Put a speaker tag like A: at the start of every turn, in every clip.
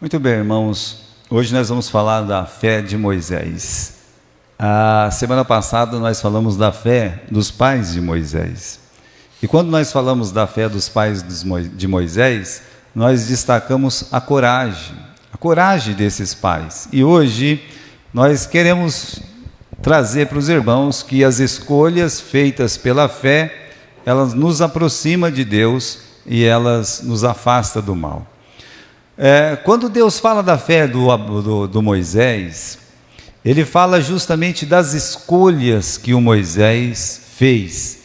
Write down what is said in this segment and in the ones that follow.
A: Muito bem, irmãos. Hoje nós vamos falar da fé de Moisés. A semana passada nós falamos da fé dos pais de Moisés. E quando nós falamos da fé dos pais de Moisés, nós destacamos a coragem desses pais. E hoje nós queremos trazer para os irmãos que as escolhas feitas pela fé, elas nos aproximam de Deus e elas nos afastam do mal. Quando Deus fala da fé do Moisés, ele fala justamente das escolhas que o Moisés fez.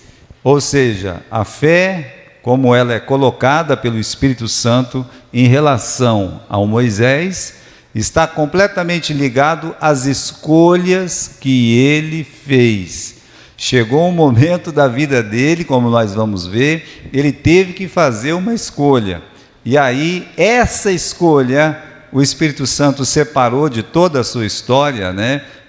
A: Ou seja, a fé, como ela é colocada pelo Espírito Santo em relação ao Moisés, está completamente ligado às escolhas que ele fez. Chegou um momento da vida dele, como nós vamos ver, ele teve que fazer uma escolha. E aí, essa escolha, o Espírito Santo separou de toda a sua história,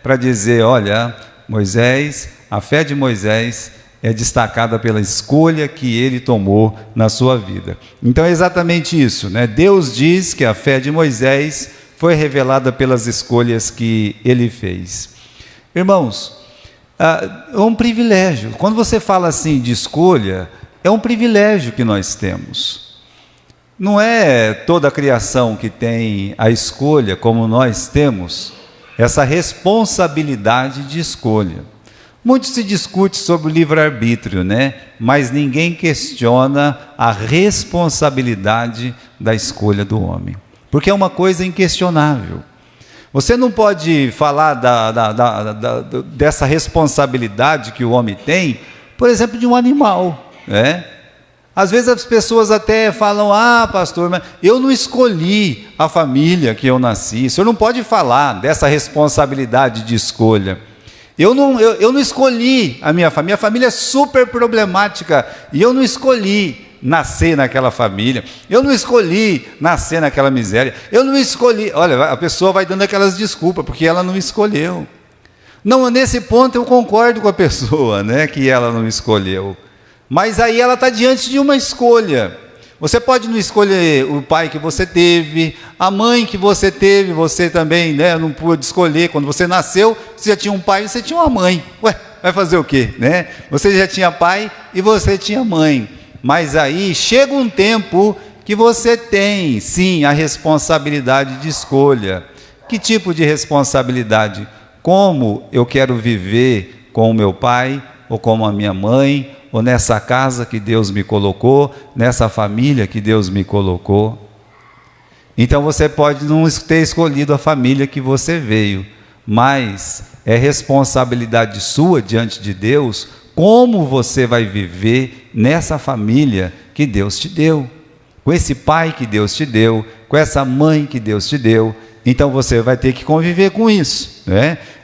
A: para dizer, olha, Moisés, a fé de Moisés é destacada pela escolha que ele tomou na sua vida. Então é exatamente isso, Deus diz que a fé de Moisés foi revelada pelas escolhas que ele fez. Irmãos, é um privilégio. Quando você fala assim de escolha, é um privilégio que nós temos. Não é toda a criação que tem a escolha, como nós temos, essa responsabilidade de escolha. Muito se discute sobre o livre-arbítrio, mas ninguém questiona a responsabilidade da escolha do homem, porque é uma coisa inquestionável. Você não pode falar dessa responsabilidade que o homem tem, por exemplo, de um animal, Às vezes as pessoas até falam, pastor, mas eu não escolhi a família que eu nasci. O senhor não pode falar dessa responsabilidade de escolha. Eu não escolhi a minha família é super problemática, e eu não escolhi nascer naquela família, eu não escolhi nascer naquela miséria, eu não escolhi. Olha, a pessoa vai dando aquelas desculpas, porque ela não escolheu. Não, nesse ponto eu concordo com a pessoa, que ela não escolheu. Mas aí ela está diante de uma escolha. Você pode não escolher o pai que você teve, a mãe que você teve, você também não pôde escolher. Quando você nasceu, você já tinha um pai e você tinha uma mãe. Vai fazer o quê? Você já tinha pai e você tinha mãe. Mas aí chega um tempo que você tem, sim, a responsabilidade de escolha. Que tipo de responsabilidade? Como eu quero viver com o meu pai ou com a minha mãe, ou nessa casa que Deus me colocou, nessa família que Deus me colocou. Então você pode não ter escolhido a família que você veio, mas é responsabilidade sua diante de Deus como você vai viver nessa família que Deus te deu, com esse pai que Deus te deu, com essa mãe que Deus te deu. Então você vai ter que conviver com isso,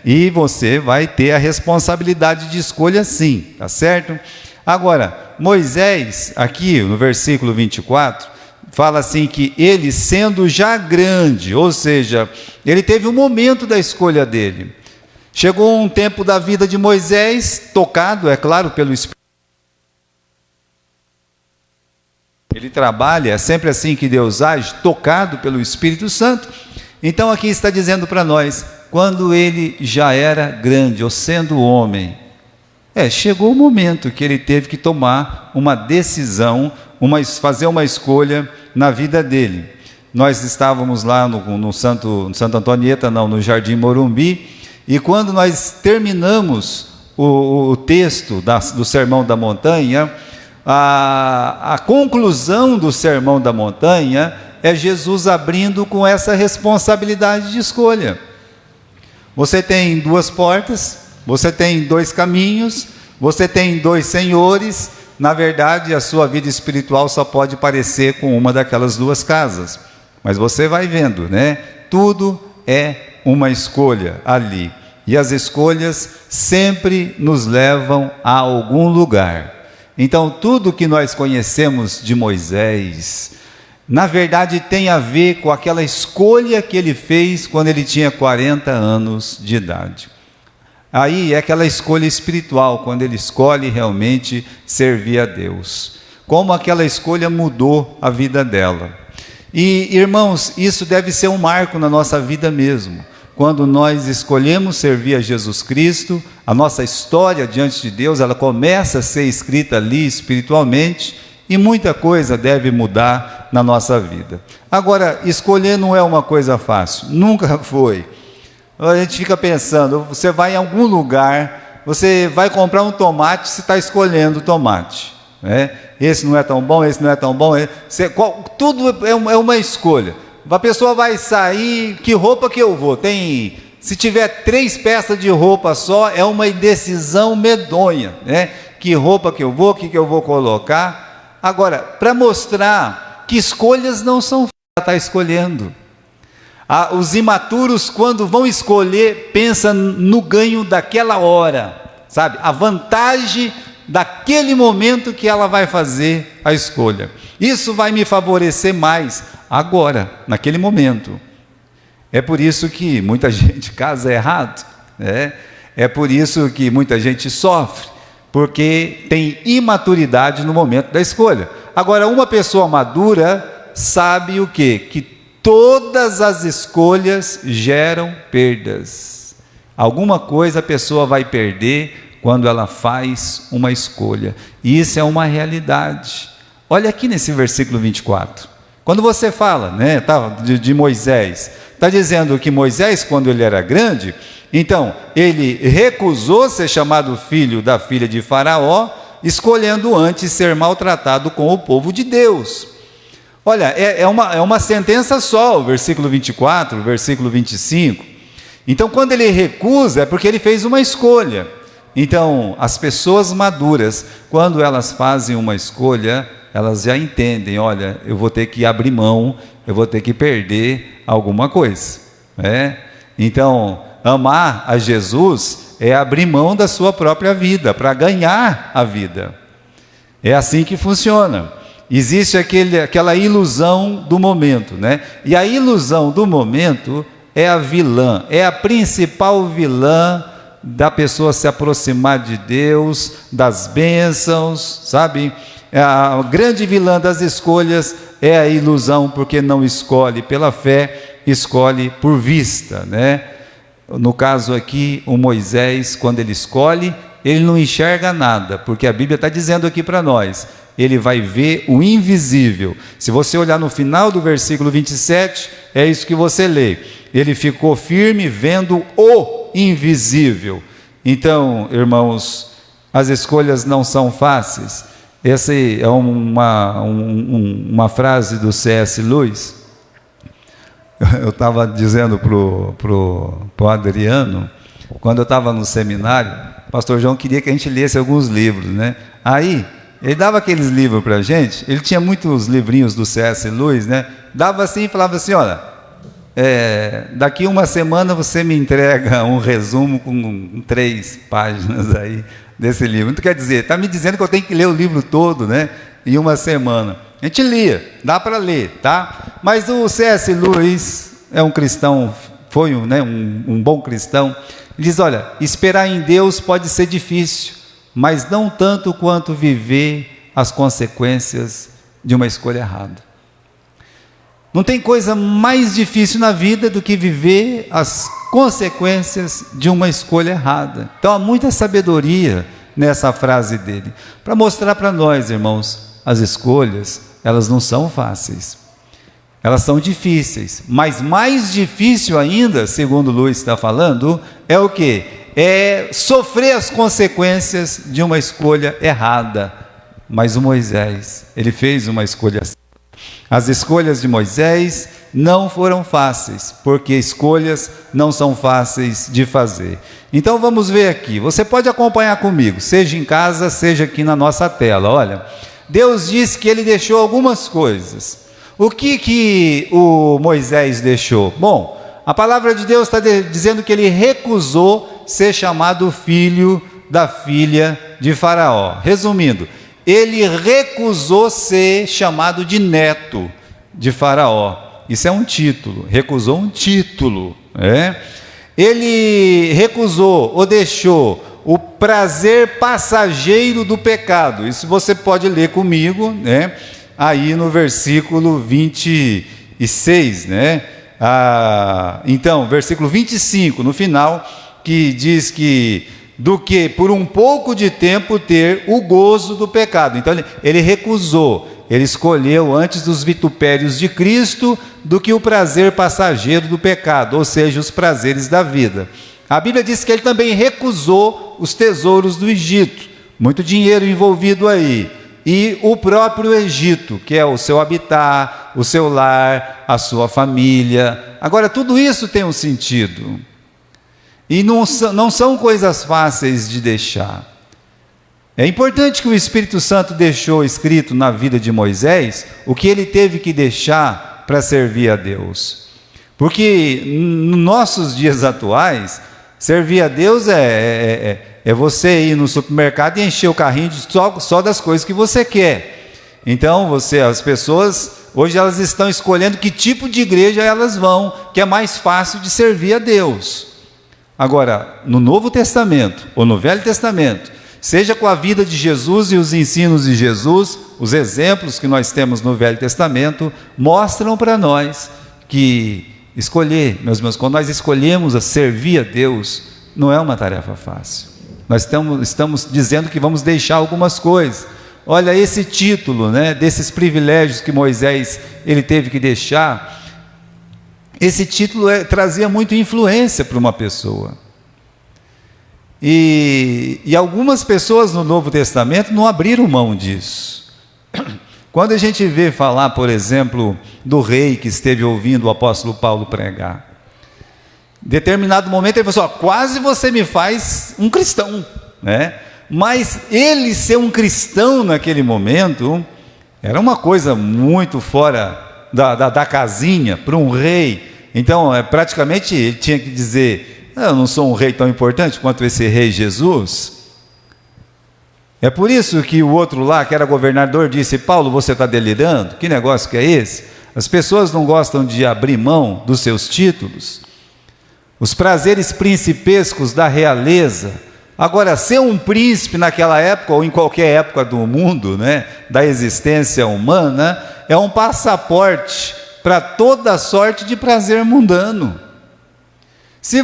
A: E você vai ter a responsabilidade de escolha, sim, tá certo? Agora, Moisés, aqui no versículo 24, fala assim que ele sendo já grande, ou seja, ele teve um momento da escolha dele. Chegou um tempo da vida de Moisés, tocado, é claro, pelo Espírito. Ele trabalha, é sempre assim que Deus age, tocado pelo Espírito Santo. Então aqui está dizendo para nós, quando ele já era grande, ou sendo homem, chegou o momento que ele teve que tomar uma decisão, fazer uma escolha na vida dele. Nós estávamos lá no Santa Antonieta, no Jardim Morumbi, e quando nós terminamos o texto do Sermão da Montanha, a conclusão do Sermão da Montanha é Jesus abrindo com essa responsabilidade de escolha. Você tem duas portas, você tem dois caminhos, você tem dois senhores. Na verdade, a sua vida espiritual só pode parecer com uma daquelas duas casas. Mas você vai vendo, Tudo é uma escolha ali. E as escolhas sempre nos levam a algum lugar. Então, tudo que nós conhecemos de Moisés, na verdade, tem a ver com aquela escolha que ele fez quando ele tinha 40 anos de idade. Aí é aquela escolha espiritual, quando ele escolhe realmente servir a Deus. Como aquela escolha mudou a vida dela. E, irmãos, isso deve ser um marco na nossa vida mesmo. Quando nós escolhemos servir a Jesus Cristo, a nossa história diante de Deus, ela começa a ser escrita ali espiritualmente, e muita coisa deve mudar na nossa vida. Agora, escolher não é uma coisa fácil, nunca foi. A gente fica pensando, você vai em algum lugar, você vai comprar um tomate, você está escolhendo o tomate, né? Esse não é tão bom, esse não é tão bom, tudo é uma escolha. A pessoa vai sair, que roupa que eu vou? Se tiver 3 peças de roupa só, é uma indecisão medonha, né? Que roupa que eu vou, o que eu vou colocar? Agora, para mostrar que escolhas não são fáceis, ela está escolhendo. Os imaturos, quando vão escolher, pensam no ganho daquela hora, sabe? A vantagem daquele momento que ela vai fazer a escolha. Isso vai me favorecer mais agora, naquele momento. É por isso que muita gente casa errado, né? É por isso que muita gente sofre, porque tem imaturidade no momento da escolha. Agora, uma pessoa madura sabe o quê? Que todas as escolhas geram perdas. Alguma coisa a pessoa vai perder quando ela faz uma escolha. E isso é uma realidade. Olha aqui nesse versículo 24. Quando você fala, né, de Moisés, está dizendo que Moisés, quando ele era grande, então ele recusou ser chamado filho da filha de Faraó, escolhendo antes ser maltratado com o povo de Deus. Olha, é uma sentença só, o versículo 24, o versículo 25. Então, quando ele recusa, é porque ele fez uma escolha. Então, as pessoas maduras, quando elas fazem uma escolha, elas já entendem, olha, eu vou ter que abrir mão, eu vou ter que perder alguma coisa, né? Então, amar a Jesus é abrir mão da sua própria vida, para ganhar a vida. É assim que funciona. Existe aquela ilusão do momento, né? E a ilusão do momento é a vilã, é a principal vilã da pessoa se aproximar de Deus, das bênçãos, sabe? A grande vilã das escolhas é a ilusão, porque não escolhe pela fé, escolhe por vista, né? No caso aqui, o Moisés, quando ele escolhe, ele não enxerga nada, porque a Bíblia está dizendo aqui para nós, ele vai ver o invisível. Se você olhar no final do versículo 27, é isso que você lê. Ele ficou firme vendo o invisível. Então, irmãos, as escolhas não são fáceis. Essa é uma frase do C.S. Lewis. Eu estava dizendo pro Adriano, quando eu estava no seminário, o pastor João queria que a gente lesse alguns livros, né? Aí, ele dava aqueles livros para a gente, ele tinha muitos livrinhos do C.S. Lewis, né? Dava assim e falava assim, olha, daqui uma semana você me entrega um resumo com 3 páginas aí desse livro. Então, quer dizer, está me dizendo que eu tenho que ler o livro todo, né? Em uma semana. A gente lia, dá para ler, tá? Mas o C.S. Lewis é um cristão, foi um bom cristão. Ele diz, olha, esperar em Deus pode ser difícil, mas não tanto quanto viver as consequências de uma escolha errada. Não tem coisa mais difícil na vida do que viver as consequências de uma escolha errada. Então há muita sabedoria nessa frase dele, para mostrar para nós, irmãos, as escolhas, elas não são fáceis, elas são difíceis, mas mais difícil ainda, segundo Luiz está falando, é o quê? É sofrer as consequências de uma escolha errada. Mas o Moisés, ele fez uma escolha assim. As escolhas de Moisés não foram fáceis, porque escolhas não são fáceis de fazer. Então vamos ver aqui, você pode acompanhar comigo, seja em casa, seja aqui na nossa tela. Olha, Deus diz que ele deixou algumas coisas. O que o Moisés deixou? Bom, a palavra de Deus está dizendo que ele recusou ser chamado filho da filha de Faraó. Resumindo, ele recusou ser chamado de neto de Faraó. Isso é um título, recusou um título, né? Ele recusou ou deixou o prazer passageiro do pecado. Isso você pode ler comigo, né? Aí no versículo 28. e 6, né? Então, versículo 25, no final, que diz que do que por um pouco de tempo ter o gozo do pecado. Então ele recusou, ele escolheu antes dos vitupérios de Cristo do que o prazer passageiro do pecado, ou seja, os prazeres da vida. A Bíblia diz que ele também recusou os tesouros do Egito, muito dinheiro envolvido aí, e o próprio Egito, que é o seu habitat, o seu lar, a sua família. Agora, tudo isso tem um sentido. E não são coisas fáceis de deixar. É importante que o Espírito Santo deixou escrito na vida de Moisés o que ele teve que deixar para servir a Deus. Porque nos nossos dias atuais, servir a Deus é você ir no supermercado e encher o carrinho só das coisas que você quer. Então, as pessoas, hoje elas estão escolhendo que tipo de igreja elas vão, que é mais fácil de servir a Deus. Agora, no Novo Testamento, ou no Velho Testamento, seja com a vida de Jesus e os ensinos de Jesus, os exemplos que nós temos no Velho Testamento, mostram para nós que escolher, meus irmãos, quando nós escolhemos a servir a Deus, não é uma tarefa fácil. Nós estamos dizendo que vamos deixar algumas coisas. Olha esse título, né, desses privilégios que Moisés ele teve que deixar. Esse título trazia muita influência para uma pessoa. E algumas pessoas no Novo Testamento não abriram mão disso. Quando a gente vê falar, por exemplo, do rei que esteve ouvindo o apóstolo Paulo pregar, em determinado momento ele falou assim: quase você me faz um cristão, né? Mas ele ser um cristão naquele momento era uma coisa muito fora da casinha para um rei. Então, praticamente ele tinha que dizer: eu não sou um rei tão importante quanto esse rei Jesus. É por isso que o outro lá, que era governador, disse: Paulo, você está delirando? Que negócio que é esse? As pessoas não gostam de abrir mão dos seus títulos, os prazeres principescos da realeza. Agora, ser um príncipe naquela época, ou em qualquer época do mundo, né, da existência humana, é um passaporte para toda sorte de prazer mundano. Se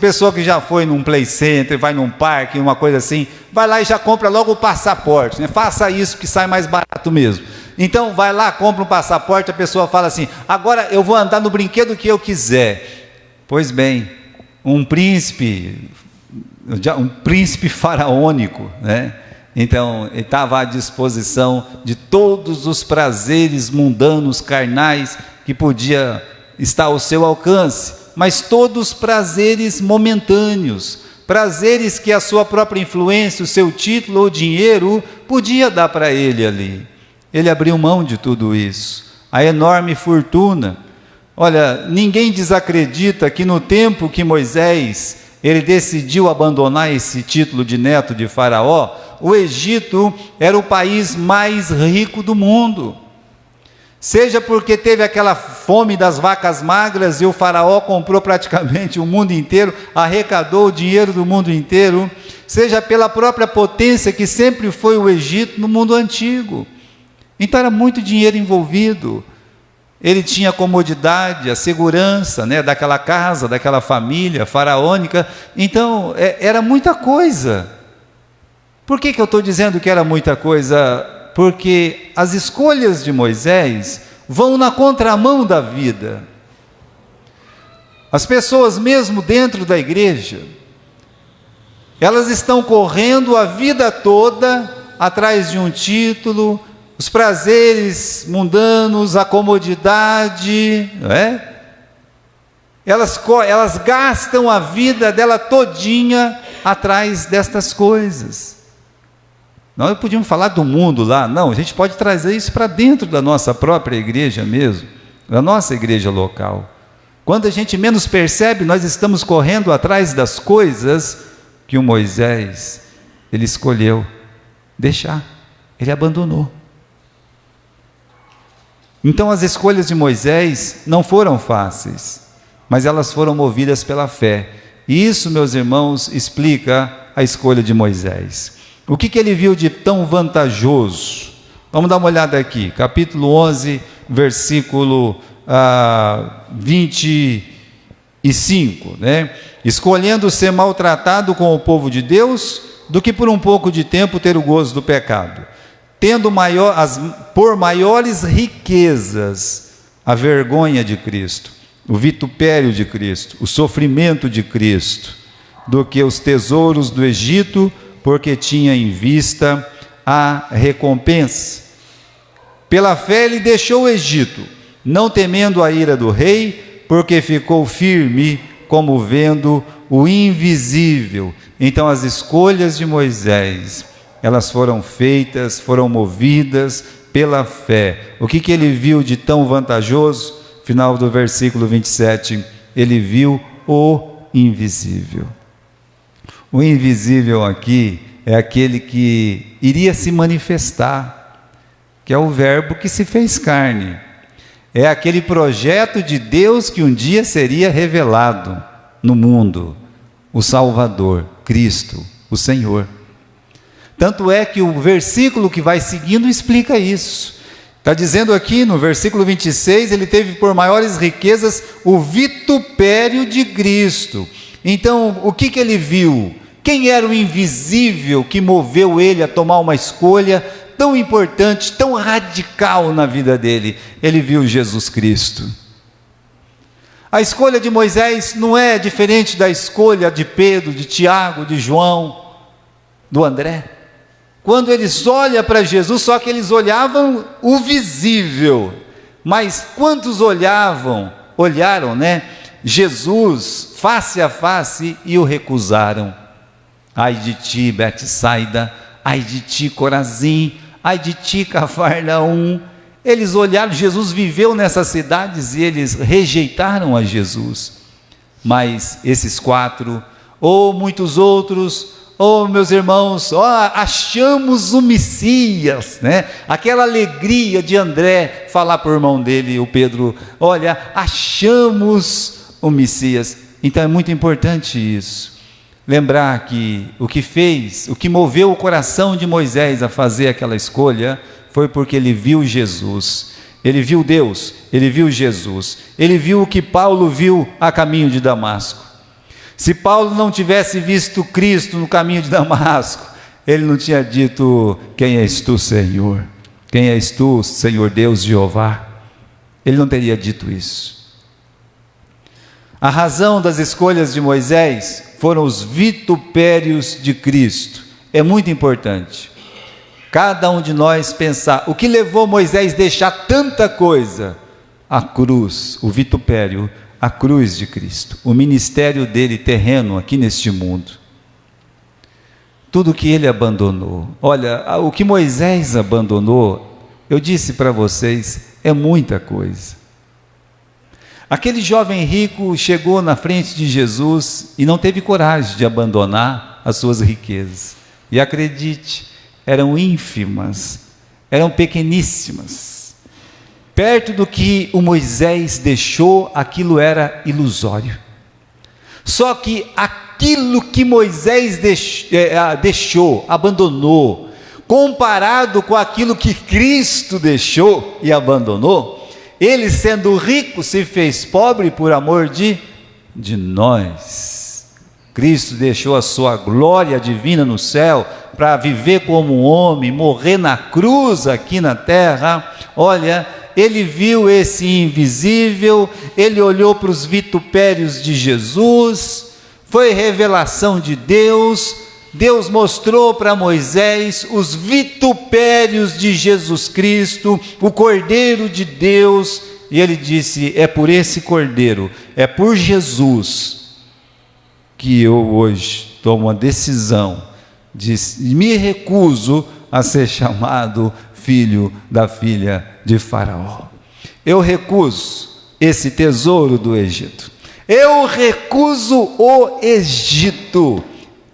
A: pessoa que já foi num play center, vai num parque, uma coisa assim, vai lá e já compra logo o passaporte, né? Faça isso que sai mais barato mesmo. Então vai lá, compra um passaporte, a pessoa fala assim: agora eu vou andar no brinquedo que eu quiser. Pois bem, um príncipe faraônico, né? Então, ele estava à disposição de todos os prazeres mundanos, carnais, que podia estar ao seu alcance, mas todos prazeres momentâneos, prazeres que a sua própria influência, o seu título ou dinheiro podia dar para ele ali. Ele abriu mão de tudo isso, a enorme fortuna. Olha, ninguém desacredita que no tempo que Moisés ele decidiu abandonar esse título de neto de Faraó, o Egito era o país mais rico do mundo. Seja porque teve aquela fome das vacas magras e o Faraó comprou praticamente o mundo inteiro, arrecadou o dinheiro do mundo inteiro, seja pela própria potência que sempre foi o Egito no mundo antigo. Então era muito dinheiro envolvido. Ele tinha a comodidade, a segurança, né, daquela casa, daquela família faraônica. Então, era muita coisa. Por que eu estou dizendo que era muita coisa? Porque as escolhas de Moisés vão na contramão da vida. As pessoas, mesmo dentro da igreja, elas estão correndo a vida toda atrás de um título, os prazeres mundanos, a comodidade, não é? Elas gastam a vida dela todinha atrás destas coisas. Nós podíamos falar do mundo lá, não, a gente pode trazer isso para dentro da nossa própria igreja mesmo, da nossa igreja local. Quando a gente menos percebe, nós estamos correndo atrás das coisas que o Moisés, ele escolheu deixar, ele abandonou. Então as escolhas de Moisés não foram fáceis, mas elas foram movidas pela fé. E isso, meus irmãos, explica a escolha de Moisés. O que ele viu de tão vantajoso? Vamos dar uma olhada aqui, capítulo 11, versículo 25, né? Escolhendo ser maltratado com o povo de Deus, do que por um pouco de tempo ter o gozo do pecado, tendo por maiores riquezas a vergonha de Cristo, o vitupério de Cristo, o sofrimento de Cristo, do que os tesouros do Egito, porque tinha em vista a recompensa. Pela fé ele deixou o Egito, não temendo a ira do rei, porque ficou firme, como vendo o invisível. Então as escolhas de Moisés, elas foram feitas, foram movidas pela fé. O que ele viu de tão vantajoso? Final do versículo 27, ele viu o invisível. O invisível aqui é aquele que iria se manifestar, que é o verbo que se fez carne. É aquele projeto de Deus que um dia seria revelado no mundo, o Salvador, Cristo, o Senhor. Tanto é que o versículo que vai seguindo explica isso. Está dizendo aqui no versículo 26, ele teve por maiores riquezas o vitupério de Cristo. Então, o que ele viu? Quem era o invisível que moveu ele a tomar uma escolha tão importante, tão radical na vida dele? Ele viu Jesus Cristo. A escolha de Moisés não é diferente da escolha de Pedro, de Tiago, de João, do André. Quando eles olham para Jesus, só que eles olhavam o visível, mas quantos olharam, né, Jesus face a face e o recusaram? Ai de ti, Betsaida, ai de ti, Corazim, ai de ti, Cafarnaum. Eles olharam, Jesus viveu nessas cidades e eles rejeitaram a Jesus. Mas esses 4, ou muitos outros, meus irmãos, achamos o Messias, né? Aquela alegria de André falar para o irmão dele, o Pedro, olha, achamos o Messias. Então é muito importante isso. Lembrar que o que moveu o coração de Moisés a fazer aquela escolha, foi porque ele viu Jesus, ele viu Deus, ele viu Jesus, ele viu o que Paulo viu a caminho de Damasco. Se Paulo não tivesse visto Cristo no caminho de Damasco, ele não tinha dito: quem és tu, Senhor? Quem és tu, Senhor Deus Jeová? Ele não teria dito isso. A razão das escolhas de Moisés foram os vitupérios de Cristo. É muito importante cada um de nós pensar o que levou Moisés a deixar tanta coisa. A cruz, o vitupério, a cruz de Cristo, o ministério dele terreno aqui neste mundo, tudo que ele abandonou. Olha, o que Moisés abandonou, eu disse para vocês, é muita coisa. Aquele jovem rico chegou na frente de Jesus e não teve coragem de abandonar as suas riquezas, e acredite, eram ínfimas, eram pequeníssimas. Perto do que o Moisés deixou, aquilo era ilusório. Só que aquilo que Moisés deixou, abandonou, comparado com aquilo que Cristo deixou e abandonou, ele, sendo rico, se fez pobre por amor de nós. Cristo deixou a sua glória divina no céu para viver como um homem, morrer na cruz aqui na terra. Olha, ele viu esse invisível, ele olhou para os vitupérios de Jesus, foi revelação de Deus. Deus mostrou para Moisés os vitupérios de Jesus Cristo, o Cordeiro de Deus, e ele disse: é por esse Cordeiro, é por Jesus, que eu hoje tomo a decisão de me recuso a ser chamado filho da filha de Faraó. Eu recuso esse tesouro do Egito, eu recuso o Egito,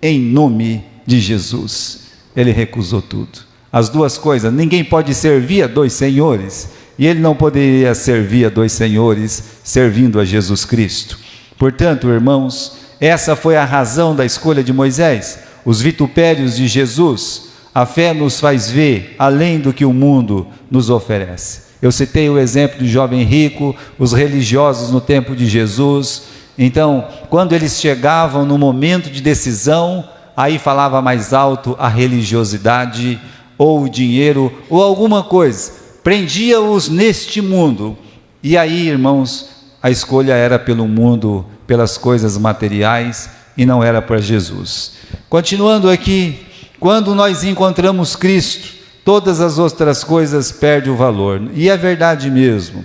A: em nome de Jesus. Ele recusou tudo, as duas coisas. Ninguém pode servir a 2 senhores, e ele não poderia servir a 2 senhores servindo a Jesus Cristo. Portanto, irmãos, essa foi a razão da escolha de Moisés, os vitupérios de Jesus. A fé nos faz ver além do que o mundo nos oferece. Eu citei o exemplo do jovem rico, os religiosos no tempo de Jesus. Então, quando eles chegavam no momento de decisão, aí falava mais alto a religiosidade, ou o dinheiro, ou alguma coisa. Prendia-os neste mundo. E aí, irmãos, a escolha era pelo mundo, pelas coisas materiais, e não era para Jesus. Continuando aqui, quando nós encontramos Cristo, todas as outras coisas perdem o valor. E é verdade mesmo.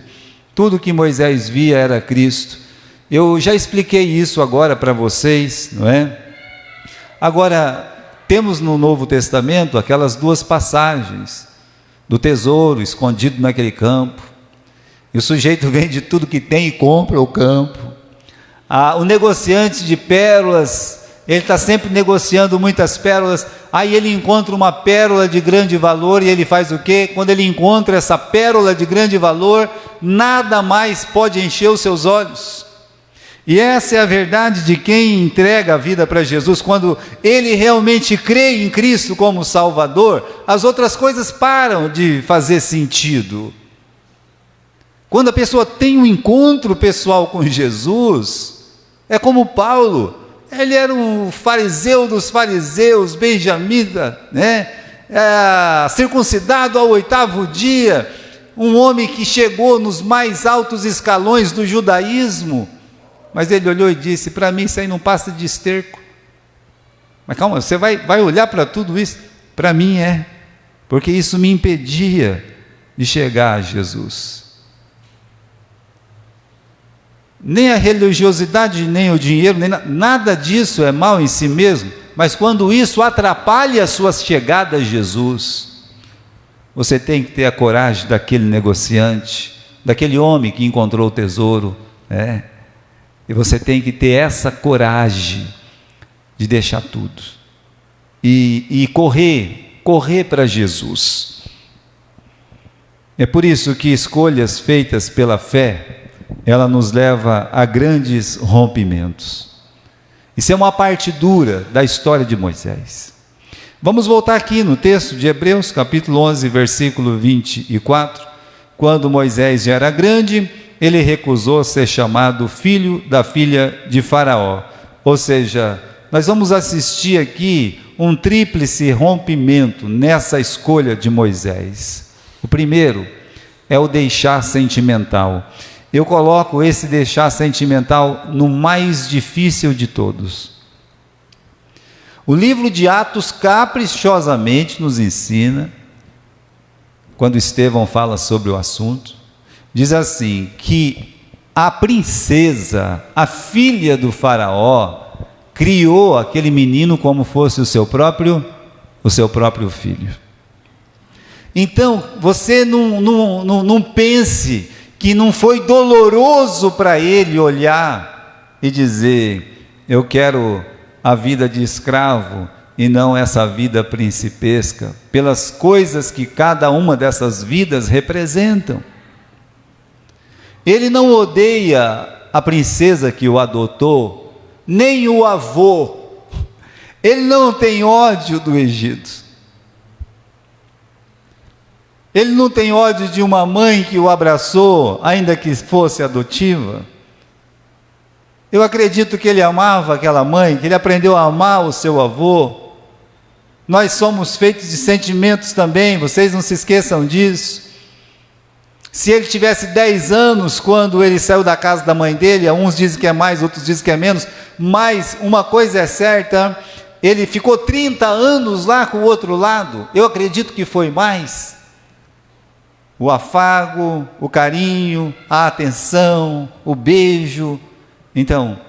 A: Tudo que Moisés via era Cristo. Eu já expliquei isso agora para vocês, não é? Agora, temos no Novo Testamento aquelas duas passagens do tesouro escondido naquele campo. E o sujeito vende tudo que tem e compra o campo. O negociante de pérolas, ele está sempre negociando muitas pérolas. Aí ele encontra uma pérola de grande valor e ele faz o quê? Quando ele encontra essa pérola de grande valor, nada mais pode encher os seus olhos. E essa é a verdade de quem entrega a vida para Jesus. Quando ele realmente crê em Cristo como Salvador, as outras coisas param de fazer sentido. Quando a pessoa tem um encontro pessoal com Jesus, é como Paulo. Ele era um fariseu dos fariseus, benjamita, né? Circuncidado ao 8º dia, um homem que chegou nos mais altos escalões do judaísmo. Mas ele olhou e disse: para mim isso aí não passa de esterco. Mas calma, você vai olhar para tudo isso? Para mim é, porque isso me impedia de chegar a Jesus. Nem a religiosidade, nem o dinheiro, nada disso é mal em si mesmo, mas quando isso atrapalha a sua chegada a Jesus, você tem que ter a coragem daquele negociante, daquele homem que encontrou o tesouro, e você tem que ter essa coragem de deixar tudo e correr para Jesus. É por isso que escolhas feitas pela fé, ela nos leva a grandes rompimentos. Isso é uma parte dura da história de Moisés. Vamos voltar aqui no texto de Hebreus, capítulo 11, versículo 24. Quando Moisés já era grande, ele recusou ser chamado filho da filha de Faraó. Ou seja, nós vamos assistir aqui um tríplice rompimento nessa escolha de Moisés. O primeiro é o deixar sentimental. Eu coloco esse deixar sentimental no mais difícil de todos. O livro de Atos caprichosamente nos ensina, quando Estevão fala sobre o assunto, diz assim, que a princesa, a filha do faraó, criou aquele menino como fosse o seu próprio filho. Então, você não pense que não foi doloroso para ele olhar e dizer: eu quero a vida de escravo e não essa vida principesca, pelas coisas que cada uma dessas vidas representam. Ele não odeia a princesa que o adotou, nem o avô. Ele não tem ódio do Egito. Ele não tem ódio de uma mãe que o abraçou, ainda que fosse adotiva. Eu acredito que ele amava aquela mãe, que ele aprendeu a amar o seu avô. Nós somos feitos de sentimentos também, vocês não se esqueçam disso. Se ele tivesse 10 anos quando ele saiu da casa da mãe dele, uns dizem que é mais, outros dizem que é menos, mas uma coisa é certa, ele ficou 30 anos lá com o outro lado. Eu acredito que foi mais. O afago, o carinho, a atenção, o beijo. Então,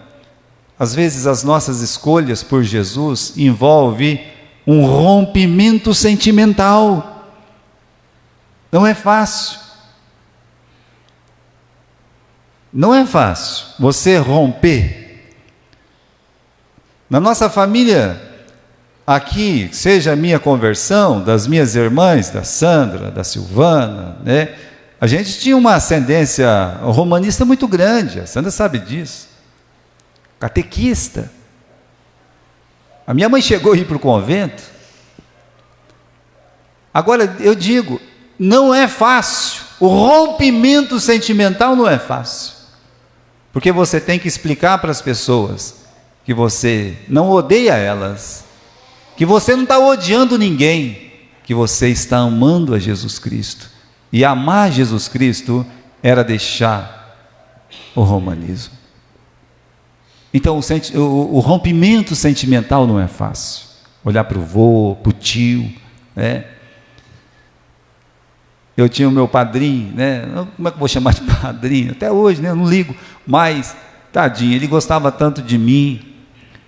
A: às vezes as nossas escolhas por Jesus envolvem um rompimento sentimental. Não é fácil. Não é fácil você romper. Na nossa família, aqui, seja a minha conversão, das minhas irmãs, da Sandra, da Silvana, né? A gente tinha uma ascendência romanista muito grande, a Sandra sabe disso. Catequista. A minha mãe chegou a ir para o convento. Agora, eu digo, não é fácil O rompimento sentimental não é fácil, porque você tem que explicar para as pessoas que você não odeia elas, que você não está odiando ninguém, que você está amando a Jesus Cristo. E amar Jesus Cristo era deixar o romanismo. Então o rompimento sentimental não é fácil. Olhar para o vô, para o tio, né? Eu tinha o meu padrinho, né? Como é que eu vou chamar de padrinho? Até hoje, né? Eu não ligo, mas, tadinho, ele gostava tanto de mim.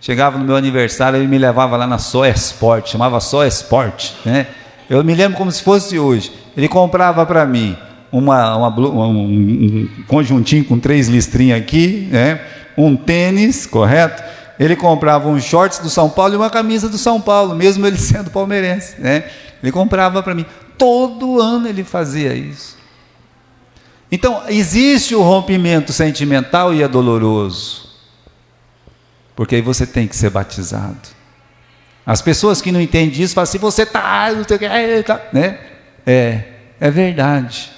A: Chegava no meu aniversário, ele me levava lá na Só Esporte, chamava Só Esporte, né? Eu me lembro como se fosse hoje. Ele comprava para mim um conjuntinho com 3 listrinhas aqui, né? Um tênis, correto? Ele comprava um shorts do São Paulo e uma camisa do São Paulo, mesmo ele sendo palmeirense, né? Ele comprava para mim. Todo ano ele fazia isso. Então, existe o rompimento sentimental e é doloroso, porque aí você tem que ser batizado. As pessoas que não entendem isso falam assim: você está, não sei o que, né? É verdade.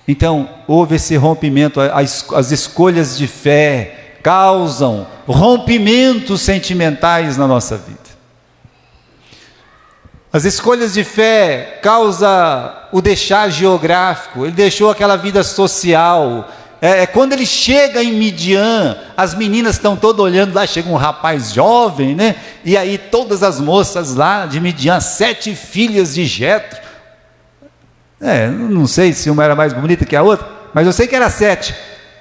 A: Então, houve esse rompimento, as escolhas de fé causam rompimentos sentimentais na nossa vida. As escolhas de fé causam o deixar geográfico, ele deixou aquela vida social. Quando ele chega em Midian, as meninas estão todas olhando lá, chega um rapaz jovem, né? E aí todas as moças lá de Midian, 7 filhas de Jetro. Não sei se uma era mais bonita que a outra, mas eu sei que era 7.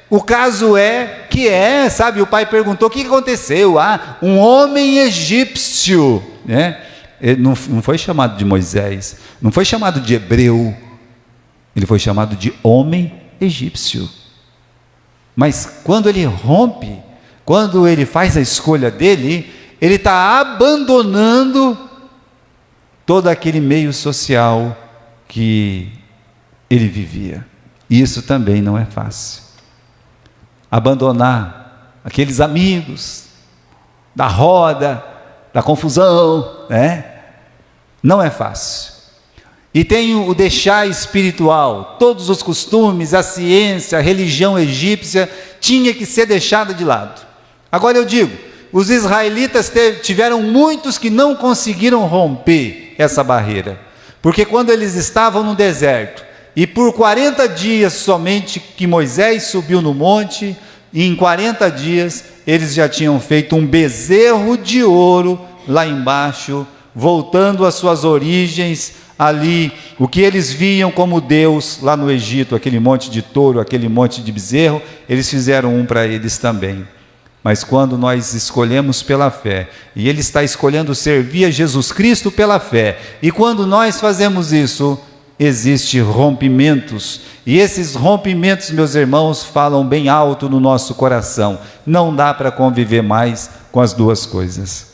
A: O caso é que sabe, o pai perguntou: o que aconteceu? Um homem egípcio, né? Ele não foi chamado de Moisés, não foi chamado de hebreu, ele foi chamado de homem egípcio. Mas quando ele rompe, quando ele faz a escolha dele, ele está abandonando todo aquele meio social que ele vivia. E isso também não é fácil. Abandonar aqueles amigos da roda, da confusão, né? Não é fácil. E tem o deixar espiritual, todos os costumes, a ciência, a religião egípcia tinha que ser deixada de lado. Agora eu digo, os israelitas tiveram muitos que não conseguiram romper essa barreira, porque quando eles estavam no deserto, e por 40 dias somente que Moisés subiu no monte, e em 40 dias eles já tinham feito um bezerro de ouro lá embaixo, voltando às suas origens ali, o que eles viam como Deus lá no Egito, aquele monte de touro, aquele monte de bezerro, eles fizeram um para eles também. Mas quando nós escolhemos pela fé, e ele está escolhendo servir a Jesus Cristo pela fé, e quando nós fazemos isso, existem rompimentos, e esses rompimentos, meus irmãos, falam bem alto no nosso coração. Não dá para conviver mais com as duas coisas.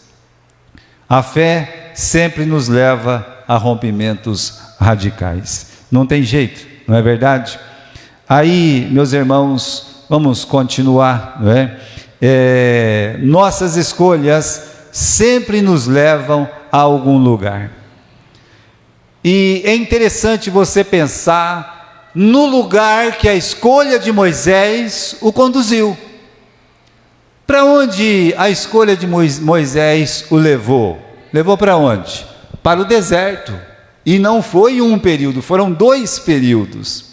A: A fé sempre nos leva a rompimentos radicais. Não tem jeito, não é verdade? Aí, meus irmãos, vamos continuar, não é? Nossas escolhas sempre nos levam a algum lugar. E é interessante você pensar no lugar que a escolha de Moisés o conduziu. Para onde a escolha de Moisés o levou? Levou para onde? Para o deserto. E não foi um período, foram 2 períodos.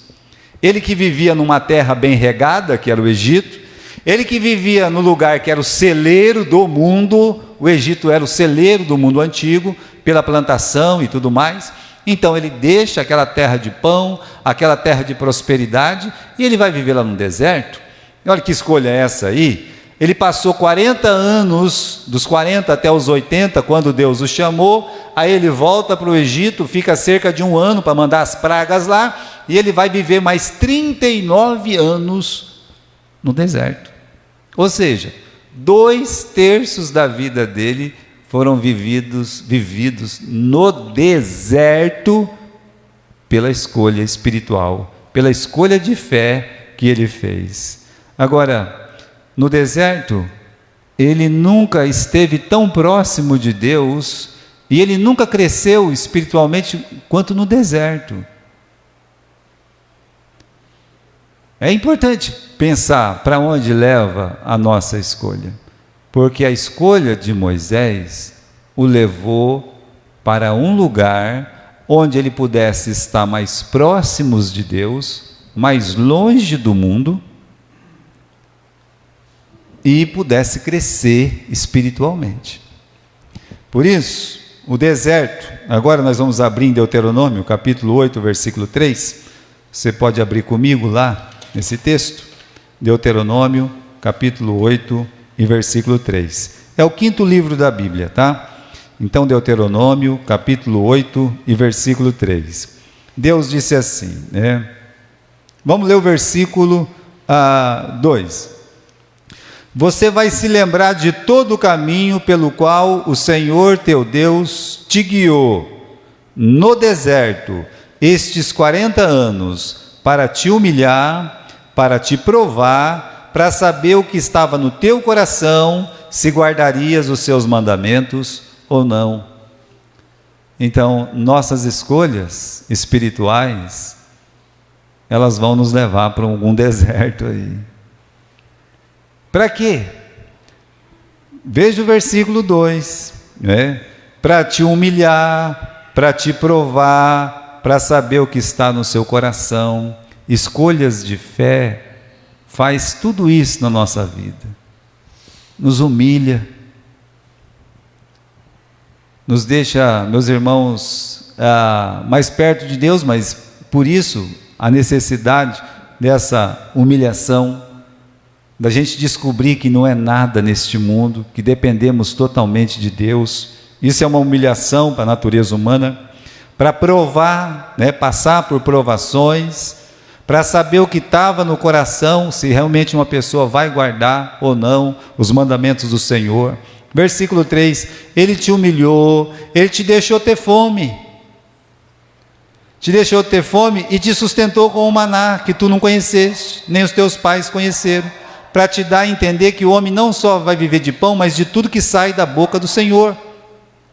A: Ele que vivia numa terra bem regada, que era o Egito, ele que vivia no lugar que era o celeiro do mundo, o Egito era o celeiro do mundo antigo, pela plantação e tudo mais. Então ele deixa aquela terra de pão, aquela terra de prosperidade, e ele vai viver lá no deserto. E olha que escolha é essa aí. Ele passou 40 anos, dos 40 até os 80, quando Deus o chamou, aí ele volta para o Egito, fica cerca de 1 ano para mandar as pragas lá, e ele vai viver mais 39 anos no deserto. Ou seja, 2/3 da vida dele foram vividos no deserto, pela escolha espiritual, pela escolha de fé que ele fez. Agora, no deserto, ele nunca esteve tão próximo de Deus, e ele nunca cresceu espiritualmente quanto no deserto. É importante pensar para onde leva a nossa escolha, porque a escolha de Moisés o levou para um lugar onde ele pudesse estar mais próximos de Deus, mais longe do mundo, e pudesse crescer espiritualmente. Por isso, o deserto, agora nós vamos abrir em Deuteronômio, capítulo 8, versículo 3, você pode abrir comigo lá, nesse texto, Deuteronômio, capítulo 8 e versículo 3. É o 5º livro da Bíblia, tá? Então, Deuteronômio, capítulo 8 e versículo 3. Deus disse assim, né? Vamos ler o versículo 2. Você vai se lembrar de todo o caminho pelo qual o Senhor teu Deus te guiou no deserto estes 40 anos, para te humilhar, para te provar, para saber o que estava no teu coração, se guardarias os seus mandamentos ou não. Então, nossas escolhas espirituais, elas vão nos levar para algum deserto aí. Para quê? Veja o versículo 2, né? Para te humilhar, para te provar, para saber o que está no seu coração. Escolhas de fé faz tudo isso na nossa vida. Nos humilha, nos deixa, meus irmãos, mais perto de Deus, mas por isso a necessidade dessa humilhação, da gente descobrir que não é nada neste mundo, que dependemos totalmente de Deus. Isso é uma humilhação para a natureza humana, para provar, né, passar por provações, para saber o que estava no coração, se realmente uma pessoa vai guardar ou não os mandamentos do Senhor. Versículo 3, Ele te humilhou, Ele te deixou ter fome, e te sustentou com o maná que tu não conheceste, nem os teus pais conheceram, para te dar a entender que o homem não só vai viver de pão, mas de tudo que sai da boca do Senhor.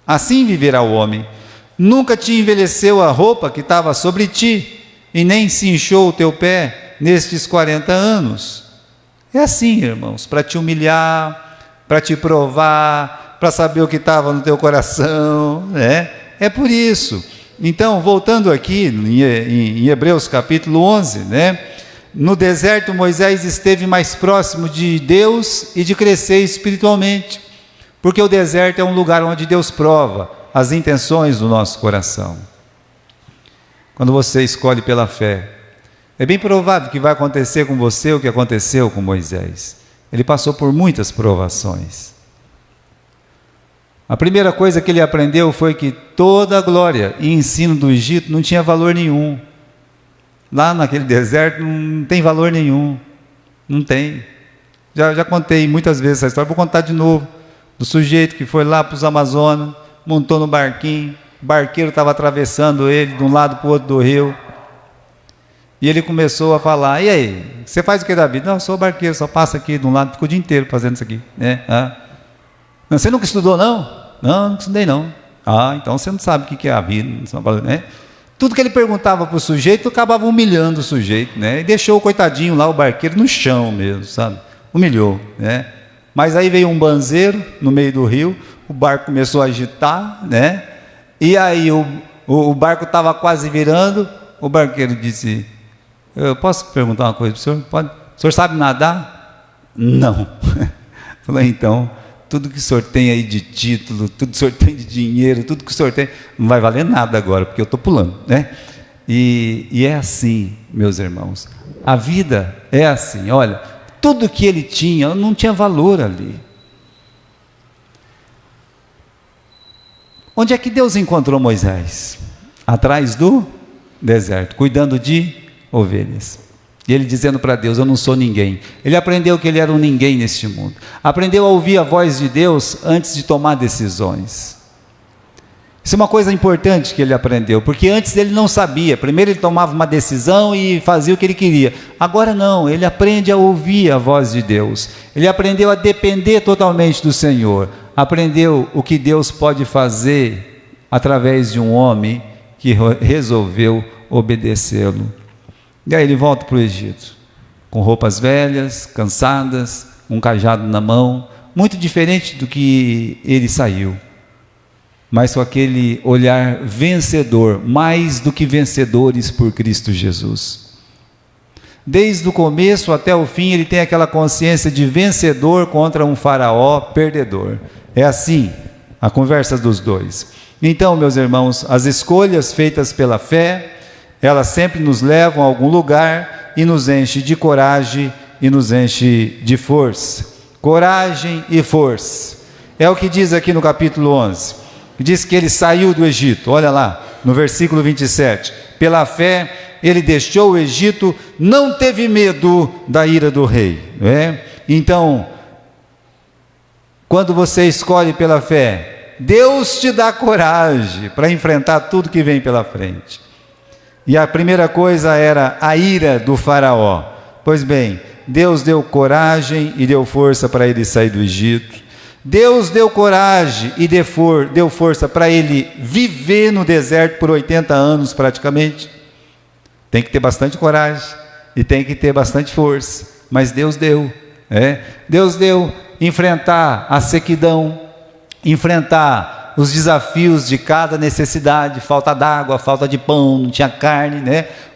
A: Assim viverá o homem. Nunca te envelheceu a roupa que estava sobre ti, e nem se inchou o teu pé nestes 40 anos. É assim, irmãos, para te humilhar, para te provar, para saber o que estava no teu coração, né? É por isso. Então, voltando aqui em Hebreus capítulo 11, né? No deserto, Moisés esteve mais próximo de Deus e de crescer espiritualmente, porque o deserto é um lugar onde Deus prova as intenções do nosso coração. Quando você escolhe pela fé, é bem provável que vai acontecer com você o que aconteceu com Moisés. Ele passou por muitas provações. A primeira coisa que ele aprendeu foi que toda a glória e ensino do Egito não tinha valor nenhum. Lá naquele deserto não tem valor nenhum, não tem. Já contei muitas vezes essa história, vou contar de novo. Do sujeito que foi lá para os Amazonas, montou no barquinho, o barqueiro estava atravessando ele de um lado para o outro do rio, e ele começou a falar: e aí, você faz o que da vida? Não, eu sou barqueiro, só passo aqui de um lado, fico o dia inteiro fazendo isso aqui, né? Não, você nunca estudou não? Não, não estudei não. Então você não sabe o que é a vida, né? Tudo que ele perguntava para o sujeito, acabava humilhando o sujeito, né? E deixou o coitadinho lá, o barqueiro, no chão mesmo, sabe? Humilhou, né? Mas aí veio um banzeiro no meio do rio, o barco começou a agitar, né? E aí o barco estava quase virando, o barqueiro disse: eu posso perguntar uma coisa para o senhor? Pode? O senhor sabe nadar? Não. Falei: então, tudo que o senhor tem aí de título, tudo que o senhor tem de dinheiro, tudo que o senhor tem, não vai valer nada agora, porque eu estou pulando, né? E é assim, meus irmãos, a vida é assim. Olha, tudo que ele tinha, não tinha valor ali. Onde é que Deus encontrou Moisés? Atrás do deserto, cuidando de ovelhas. E ele dizendo para Deus: eu não sou ninguém. Ele aprendeu que ele era um ninguém neste mundo. Aprendeu a ouvir a voz de Deus antes de tomar decisões. Isso é uma coisa importante que ele aprendeu, porque antes ele não sabia. Primeiro ele tomava uma decisão e fazia o que ele queria. Agora não, ele aprende a ouvir a voz de Deus. Ele aprendeu a depender totalmente do Senhor. Aprendeu o que Deus pode fazer através de um homem que resolveu obedecê-lo. E aí ele volta para o Egito. com roupas velhas, cansadas, um cajado na mão, muito diferente do que ele saiu, mas com aquele olhar vencedor, mais do que vencedores por Cristo Jesus. Desde o começo até o fim, ele tem aquela consciência de vencedor contra um faraó perdedor. É assim a conversa dos dois. Então, meus irmãos, as escolhas feitas pela fé, elas sempre nos levam a algum lugar e nos enche de coragem e nos enche de força. Coragem e força. É o que diz aqui no capítulo 11. Diz que ele saiu do Egito. Olha lá, no versículo 27. Pela fé, ele deixou o Egito, não teve medo da ira do rei. Não é? Então, quando você escolhe pela fé, Deus te dá coragem para enfrentar tudo que vem pela frente. E a primeira coisa era a ira do faraó. Pois bem, Deus deu coragem e deu força para ele sair do Egito. Deus deu coragem e deu força para ele viver no deserto por 80 anos praticamente. Tem que ter bastante coragem e tem que ter bastante força, mas Deus deu. Deus deu enfrentar a sequidão, enfrentar os desafios de cada necessidade, falta d'água, falta de pão, não tinha carne,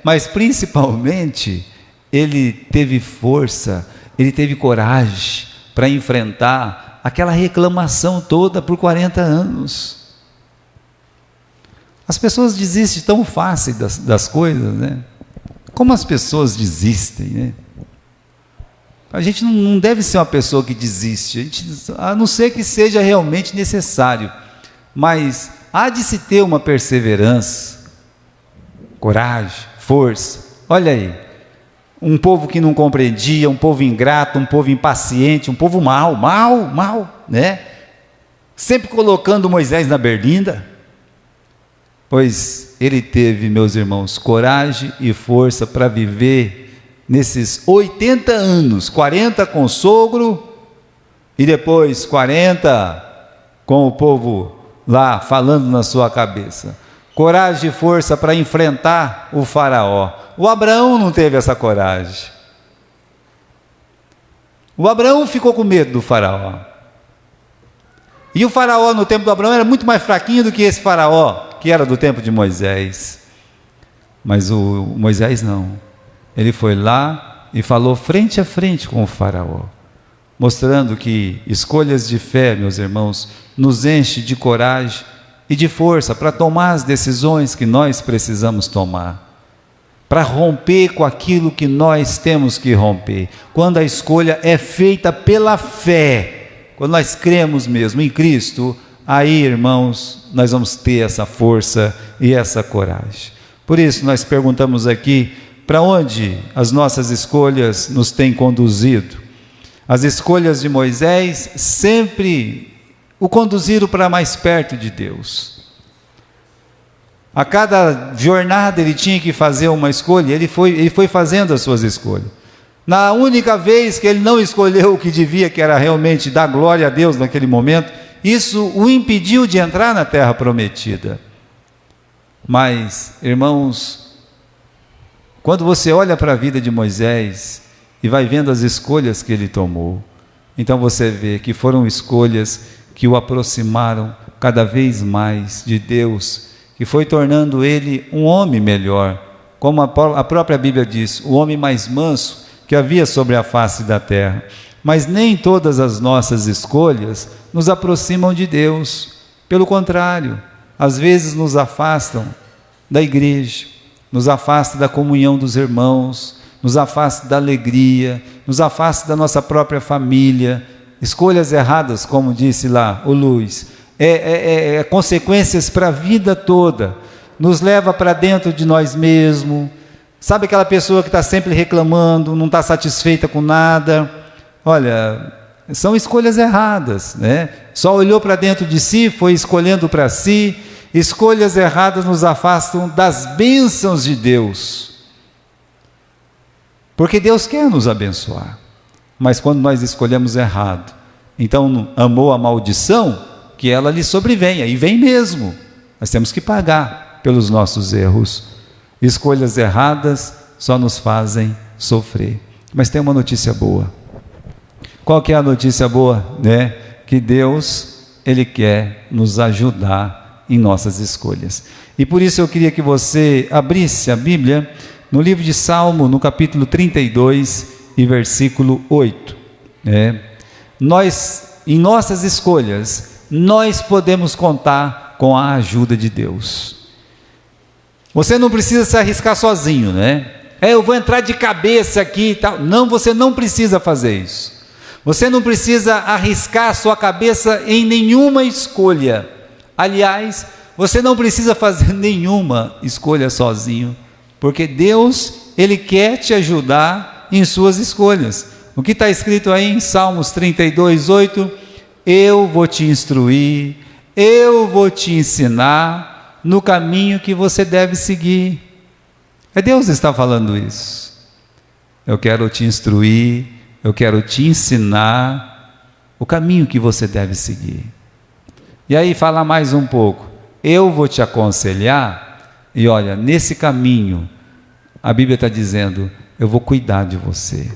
A: mas principalmente ele teve força, ele teve coragem para enfrentar aquela reclamação toda por 40 anos. As pessoas desistem tão fácil das coisas, Como as pessoas desistem, A gente não deve ser uma pessoa que desiste, a não ser que seja realmente necessário, mas há de se ter uma perseverança, coragem, força. Olha aí, um povo que não compreendia, um povo ingrato, um povo impaciente, um povo mau, sempre colocando Moisés na berlinda. Pois ele teve, meus irmãos, coragem e força para viver nesses 80 anos, 40 com o sogro e depois 40 com o povo lá falando na sua cabeça. Coragem e força para enfrentar o faraó. O Abraão não teve essa coragem. O Abraão ficou com medo do faraó. E o faraó no tempo do Abraão era muito mais fraquinho do que esse faraó, que era do tempo de Moisés. Mas o Moisés não. Ele foi lá e falou frente a frente com o faraó, mostrando que escolhas de fé, meus irmãos, nos enche de coragem e de força para tomar as decisões que nós precisamos tomar, para romper com aquilo que nós temos que romper. Quando a escolha é feita pela fé, quando nós cremos mesmo em Cristo, aí, irmãos, nós vamos ter essa força e essa coragem. Por isso nós perguntamos aqui, para onde as nossas escolhas nos têm conduzido? As escolhas de Moisés sempre o conduziram para mais perto de Deus. A cada jornada ele tinha que fazer uma escolha, ele foi fazendo as suas escolhas. Na única vez que ele não escolheu o que devia, que era realmente dar glória a Deus naquele momento, isso o impediu de entrar na terra prometida. Mas, irmãos, quando você olha para a vida de Moisés e vai vendo as escolhas que ele tomou, então você vê que foram escolhas que o aproximaram cada vez mais de Deus, que foi tornando ele um homem melhor, como a própria Bíblia diz, o homem mais manso que havia sobre a face da terra. Mas nem todas as nossas escolhas nos aproximam de Deus. Pelo contrário, às vezes nos afastam da igreja, nos afastam da comunhão dos irmãos, nos afastam da alegria, nos afastam da nossa própria família. Escolhas erradas, como disse lá o Luiz, consequências para a vida toda, nos leva para dentro de nós mesmos. Sabe aquela pessoa que está sempre reclamando, não está satisfeita com nada? Olha, são escolhas erradas, Só olhou para dentro de si, foi escolhendo para si. Escolhas erradas nos afastam das bênçãos de Deus, porque Deus quer nos abençoar, mas quando nós escolhemos errado, então amou a maldição, que ela lhe sobrevenha, e vem mesmo. Nós temos que pagar pelos nossos erros. Escolhas erradas só nos fazem sofrer. Mas tem uma notícia boa. Qual que é a notícia boa? Que Deus, Ele quer nos ajudar em nossas escolhas. E por isso eu queria que você abrisse a Bíblia no livro de Salmo, no capítulo 32 e versículo 8. Nós, em nossas escolhas, nós podemos contar com a ajuda de Deus. Você não precisa se arriscar sozinho, eu vou entrar de cabeça aqui e tal. Não, você não precisa fazer isso. Você não precisa arriscar a sua cabeça em nenhuma escolha. Aliás, você não precisa fazer nenhuma escolha sozinho, porque Deus, Ele quer te ajudar em suas escolhas. O que está escrito aí em Salmos 32, 8? Eu vou te instruir, eu vou te ensinar no caminho que você deve seguir. Deus está falando isso. Eu quero te instruir, eu quero te ensinar o caminho que você deve seguir. E aí fala mais um pouco. Eu vou te aconselhar, e olha, nesse caminho, a Bíblia está dizendo, eu vou cuidar de você.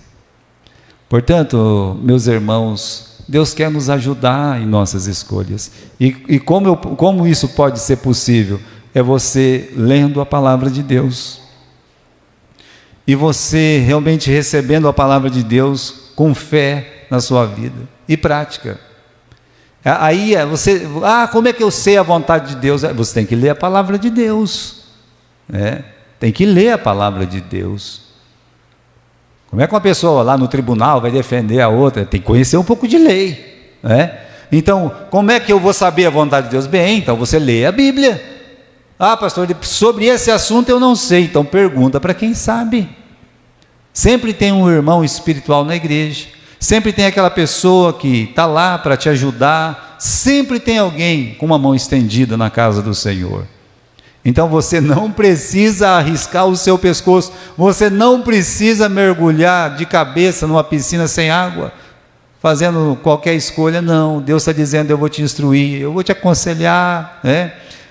A: Portanto, meus irmãos, Deus quer nos ajudar em nossas escolhas. E como isso pode ser possível? É você lendo a palavra de Deus. E você realmente recebendo a palavra de Deus com fé na sua vida e prática. Aí você, como é que eu sei a vontade de Deus? Você tem que ler a palavra de Deus. Tem que ler a palavra de Deus. Como é que uma pessoa lá no tribunal vai defender a outra? Tem que conhecer um pouco de lei. Então, como é que eu vou saber a vontade de Deus? Bem, então você lê a Bíblia. Pastor, sobre esse assunto eu não sei. Então pergunta para quem sabe. Sempre tem um irmão espiritual na igreja. Sempre tem aquela pessoa que está lá para te ajudar. Sempre tem alguém com uma mão estendida na casa do Senhor. Então você não precisa arriscar o seu pescoço. Você não precisa mergulhar de cabeça numa piscina sem água, fazendo qualquer escolha. Não, Deus está dizendo, eu vou te instruir, eu vou te aconselhar,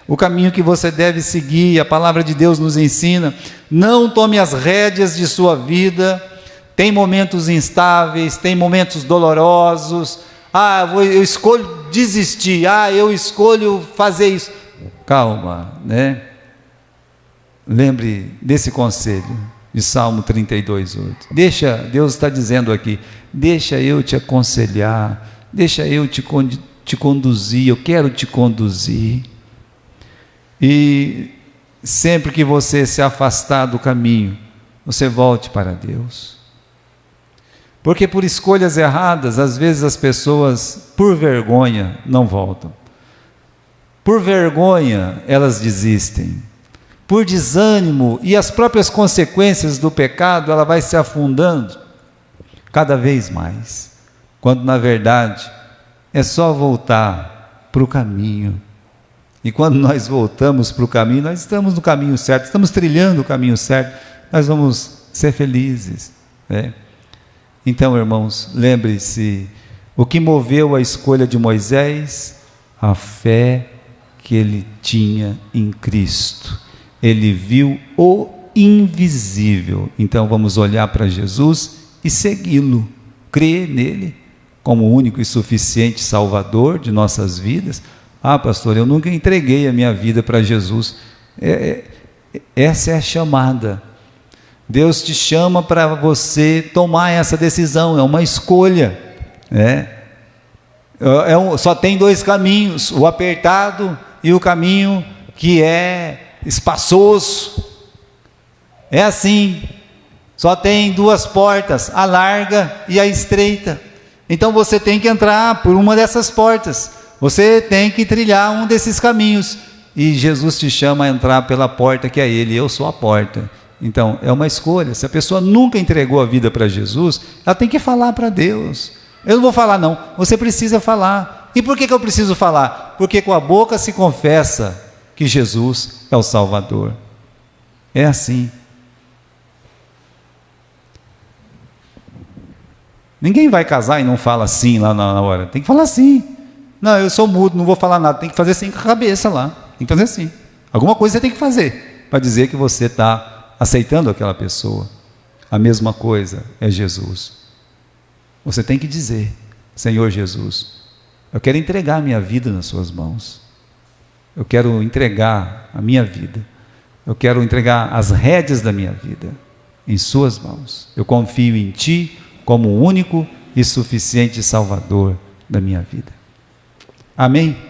A: o caminho que você deve seguir. A palavra de Deus nos ensina. Não tome as rédeas de sua vida. Tem momentos instáveis, tem momentos dolorosos. Eu escolho desistir. Eu escolho fazer isso. Calma, Lembre desse conselho de Salmo 32, 8. Deus está dizendo aqui, deixa eu te aconselhar, deixa eu te conduzir, eu quero te conduzir. E sempre que você se afastar do caminho, você volte para Deus. Porque por escolhas erradas, às vezes as pessoas, por vergonha, não voltam. Por vergonha, elas desistem. Por desânimo e as próprias consequências do pecado, ela vai se afundando cada vez mais. Quando na verdade, é só voltar para o caminho. E quando nós voltamos para o caminho, nós estamos no caminho certo, estamos trilhando o caminho certo, nós vamos ser felizes. Então, irmãos, lembre-se, o que moveu a escolha de Moisés? A fé que ele tinha em Cristo. Ele viu o invisível. Então vamos olhar para Jesus e segui-lo, crer nele como o único e suficiente Salvador de nossas vidas. Pastor, eu nunca entreguei a minha vida para Jesus. Essa é a chamada. Deus te chama para você tomar essa decisão, é uma escolha. Só tem dois caminhos, o apertado e o caminho que é espaçoso. É assim, só tem duas portas, a larga e a estreita. Então você tem que entrar por uma dessas portas, você tem que trilhar um desses caminhos, e Jesus te chama a entrar pela porta que é Ele. Eu sou a porta. Então é uma escolha. Se a pessoa nunca entregou a vida para Jesus, ela tem que falar para Deus. Eu não vou falar não, você precisa falar. E por que eu preciso falar? Porque com a boca se confessa que Jesus é o Salvador. É assim. Ninguém vai casar e não fala assim lá na hora. Tem que falar assim. Não, eu sou mudo, não vou falar nada. Tem que fazer assim com a cabeça lá. Tem que fazer assim. Alguma coisa você tem que fazer para dizer que você está aceitando aquela pessoa. a mesma coisa é Jesus. Você tem que dizer: Senhor Jesus, eu quero entregar a minha vida nas suas mãos. Eu quero entregar a minha vida. Eu quero entregar as rédeas da minha vida em suas mãos. Eu confio em Ti como o único e suficiente Salvador da minha vida. Amém?